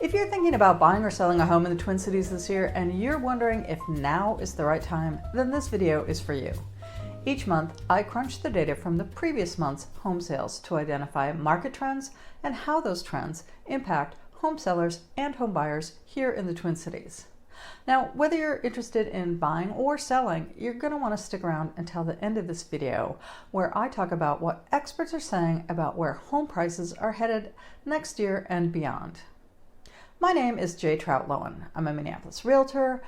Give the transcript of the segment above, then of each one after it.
If you're thinking about buying or selling a home in the Twin Cities this year and you're wondering if now is the right time, then this video is for you. Each month, I crunch the data from the previous month's home sales to identify market trends and how those trends impact home sellers and home buyers here in the Twin Cities. Now, whether you're interested in buying or selling, you're going to want to stick around until the end of this video, where I talk about what experts are saying about where home prices are headed next year and beyond. My name is JTroutLowen. I'm a Minneapolis realtor,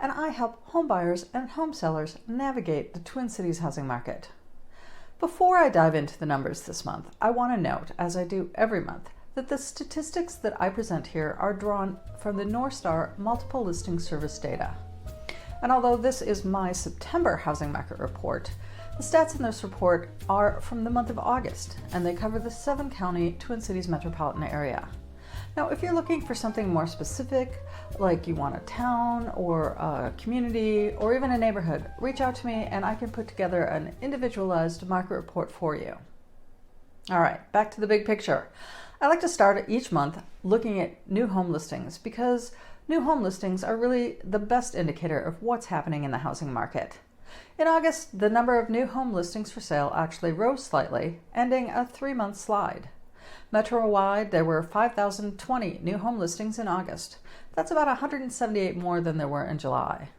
and I help home buyers and home sellers navigate the Twin Cities housing market. Before I dive into the numbers this month, I want to note, as I do every month, that the statistics that I present here are drawn from the North Star Multiple Listing Service data. And although this is my September housing market report, the stats in this report are from the month of August, and they cover the 7-county Twin Cities metropolitan area. Now, if you're looking for something more specific, like you want a town or a community or even a neighborhood, reach out to me and I can put together an individualized market report for you. All right, back to the big picture. I like to start each month looking at new home listings because new home listings are really the best indicator of what's happening in the housing market. In August, the number of new home listings for sale actually rose slightly, ending a 3-month slide. Metro-wide, there were 5,020 new home listings in August. That's about 178 more than there were in July.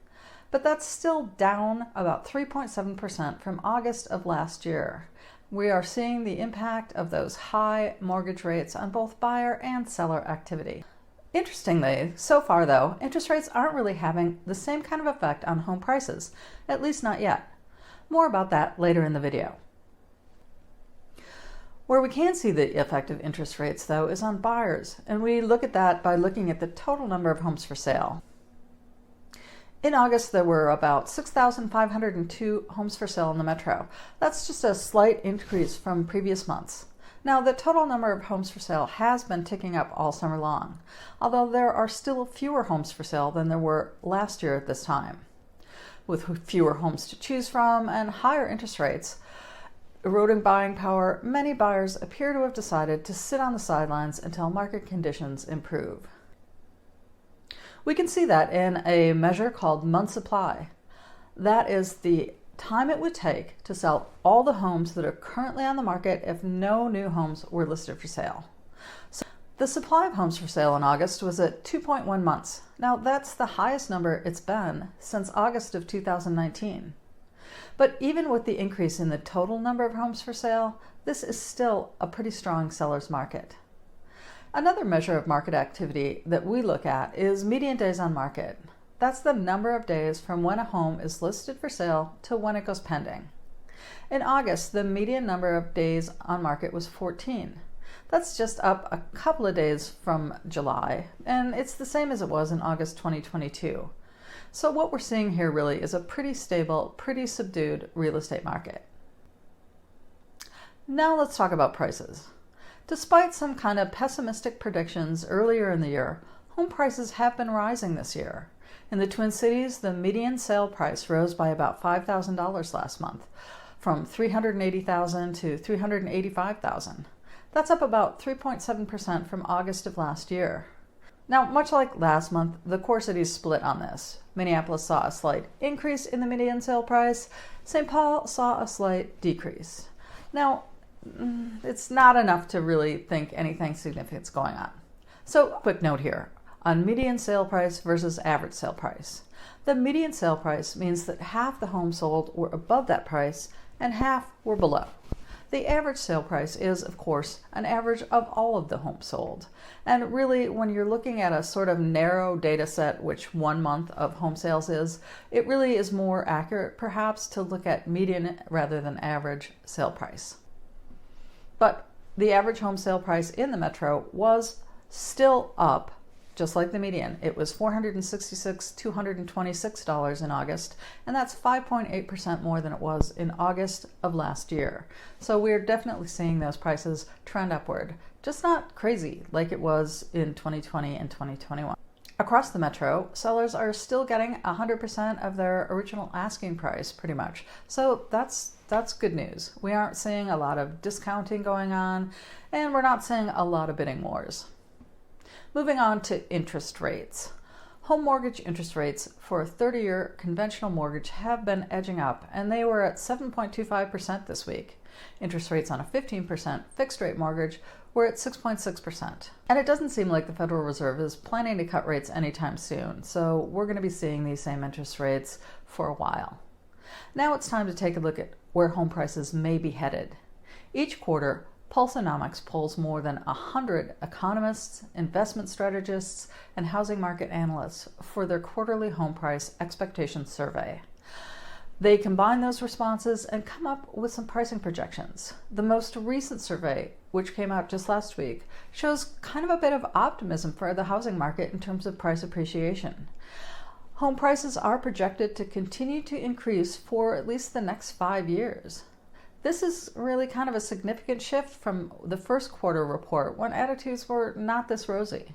But that's still down about 3.7% from August of last year. We are seeing the impact of those high mortgage rates on both buyer and seller activity. Interestingly, so far though, interest rates aren't really having the same kind of effect on home prices, at least not yet. More about that later in the video. Where we can see the effect of interest rates, though, is on buyers, and we look at that by looking at the total number of homes for sale. In August, there were about 6,502 homes for sale in the metro. That's just a slight increase from previous months. Now, the total number of homes for sale has been ticking up all summer long, although there are still fewer homes for sale than there were last year at this time. With fewer homes to choose from and higher interest rates eroding buying power, many buyers appear to have decided to sit on the sidelines until market conditions improve. We can see that in a measure called month supply. That is the time it would take to sell all the homes that are currently on the market if no new homes were listed for sale. So the supply of homes for sale in August was at 2.1 months. Now that's the highest number it's been since August of 2019. But even with the increase in the total number of homes for sale, this is still a pretty strong seller's market. Another measure of market activity that we look at is median days on market. That's the number of days from when a home is listed for sale to when it goes pending. In August, the median number of days on market was 14. That's just up a couple of days from July, and it's the same as it was in August 2022. So what we're seeing here really is a pretty stable, pretty subdued real estate market. Now let's talk about prices. Despite some kind of pessimistic predictions earlier in the year, home prices have been rising this year. In the Twin Cities, the median sale price rose by about $5,000 last month, from $380,000 to $385,000. That's up about 3.7% from August of last year. Now, much like last month, the core cities split on this. Minneapolis saw a slight increase in the median sale price. St. Paul saw a slight decrease. Now, it's not enough to really think anything significant's going on. So, quick note here on median sale price versus average sale price. The median sale price means that half the homes sold were above that price and half were below. The average sale price is, of course, an average of all of the homes sold. And really, when you're looking at a sort of narrow data set, which 1 month of home sales is, it really is more accurate, perhaps, to look at median rather than average sale price. But the average home sale price in the metro was still up, just like the median. It was $466,226 in August, and that's 5.8% more than it was in August of last year. So we're definitely seeing those prices trend upward, just not crazy like it was in 2020 and 2021. Across the metro, sellers are still getting 100% of their original asking price pretty much. So that's good news. We aren't seeing a lot of discounting going on, and we're not seeing a lot of bidding wars. Moving on to interest rates. Home mortgage interest rates for a 30-year conventional mortgage have been edging up, and they were at 7.25% this week. Interest rates on a 15% fixed-rate mortgage were at 6.6%. And it doesn't seem like the Federal Reserve is planning to cut rates anytime soon, so we're going to be seeing these same interest rates for a while. Now it's time to take a look at where home prices may be headed. Each quarter, Pulseonomics polls more than 100 economists, investment strategists, and housing market analysts for their quarterly home price expectation survey. They combine those responses and come up with some pricing projections. The most recent survey, which came out just last week, shows kind of a bit of optimism for the housing market in terms of price appreciation. Home prices are projected to continue to increase for at least the next 5 years. This is really kind of a significant shift from the first quarter report when attitudes were not this rosy.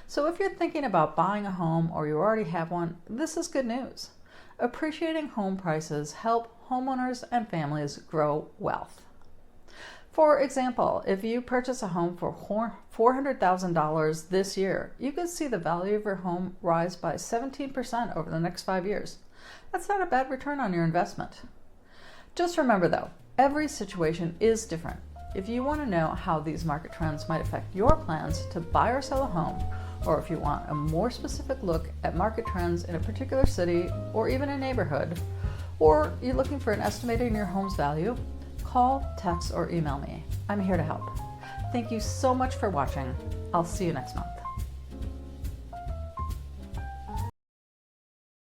So if you're thinking about buying a home or you already have one, this is good news. Appreciating home prices help homeowners and families grow wealth. For example, if you purchase a home for $400,000 this year, you could see the value of your home rise by 17% over the next 5 years. That's not a bad return on your investment. Just remember though, every situation is different. If you want to know how these market trends might affect your plans to buy or sell a home, or if you want a more specific look at market trends in a particular city or even a neighborhood, or you're looking for an estimating your home's value, call, text, or email me. I'm here to help. Thank you so much for watching. I'll see you next month.